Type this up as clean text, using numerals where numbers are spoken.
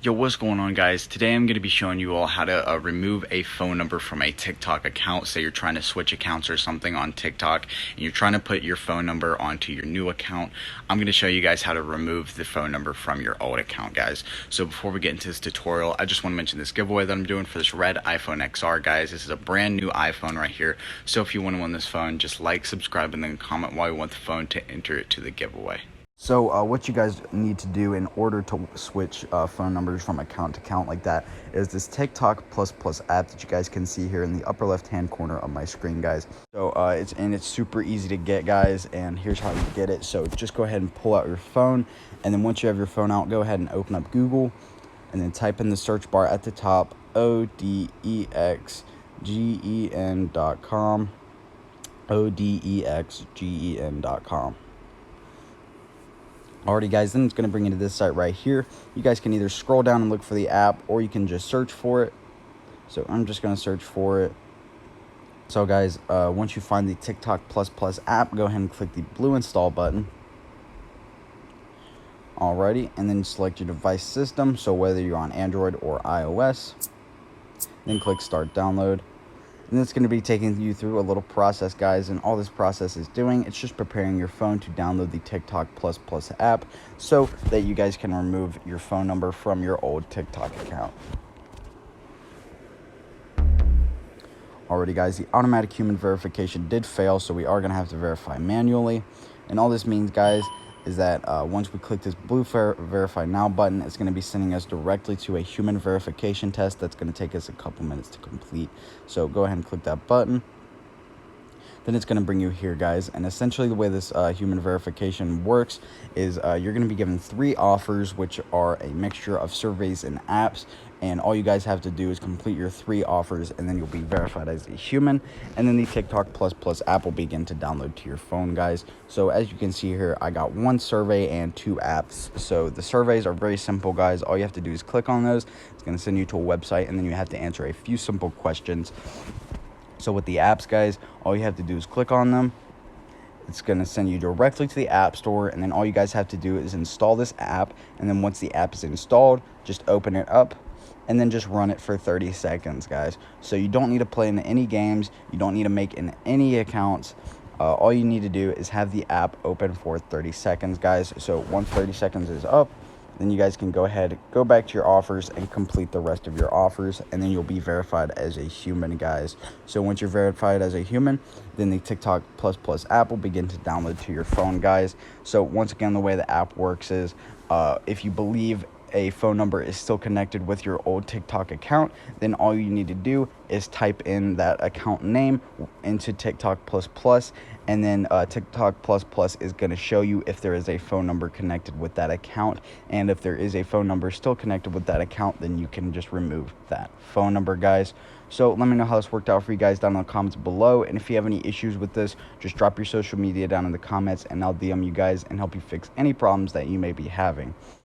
Yo, what's going on, guys? Today I'm going to be showing you all how to remove a phone number from a TikTok account. Say you're trying to switch accounts or something on TikTok and you're trying to put your phone number onto your new account. I'm going to show you guys how to remove the phone number from your old account, guys. So before we get into this tutorial, I just want to mention this giveaway that I'm doing for this red iPhone XR, guys. This is a brand new iPhone right here. So if you want to win this phone, just like, subscribe, and then comment why you want the phone to enter it to the giveaway. So what you guys need to do in order to switch phone numbers from account to account like that is this TikTok plus app that you guys can see here in the upper left hand corner of my screen, guys. So it's super easy to get, guys, and here's how you get it. So just go ahead and pull out your phone, and then once you have your phone out, go ahead and open up Google and then type in the search bar at the top odexgen.com, odexgen.com. Alrighty, guys, then it's going to bring you to this site right here. You guys can either scroll down and look for the app, or you can just search for it. So I'm just going to search for it. So guys, once you find the TikTok plus app, go ahead and click the blue install button. Alrighty, and then select your device system, so whether you're on Android or iOS. Then click start download. And it's going to be taking you through a little process, guys, and all this process is doing, it's just preparing your phone to download the TikTok plus app so that you guys can remove your phone number from your old TikTok account. Alrighty, guys, the automatic human verification did fail, so we are going to have to verify manually. And all this means, guys, is that once we click this blue verify now button, it's going to be sending us directly to a human verification test that's going to take us a couple minutes to complete. So go ahead and click that button. Then it's going to bring you here, guys, and essentially the way this human verification works is you're going to be given 3 offers, which are a mixture of surveys and apps, and all you guys have to do is complete your 3 offers, and then you'll be verified as a human, and then the TikTok plus app will begin to download to your phone, guys. So as you can see here, I got 1 survey and 2 apps. So the surveys are very simple, guys. All you have to do is click on those. It's going to send you to a website, and then you have to answer a few simple questions. So with the apps, guys, all you have to do is click on them. It's going to send you directly to the App Store, and then all you guys have to do is install this app, and then once the app is installed, just open it up and then just run it for 30 seconds, guys. So you don't need to play in any games, you don't need to make in any accounts. All you need to do is have the app open for 30 seconds, guys. So once 30 seconds is up, then you guys can go ahead, go back to your offers and complete the rest of your offers, and then you'll be verified as a human, guys. So once you're verified as a human, then the TikTok plus app will begin to download to your phone, guys. So once again, the way the app works is if you believe a phone number is still connected with your old TikTok account, then all you need to do is type in that account name into TikTok plus, and then TikTok plus is going to show you if there is a phone number connected with that account, and if there is a phone number still connected with that account, then you can just remove that phone number, guys. So let me know how this worked out for you guys down in the comments below, and if you have any issues with this, just drop your social media down in the comments and I'll DM you guys and help you fix any problems that you may be having.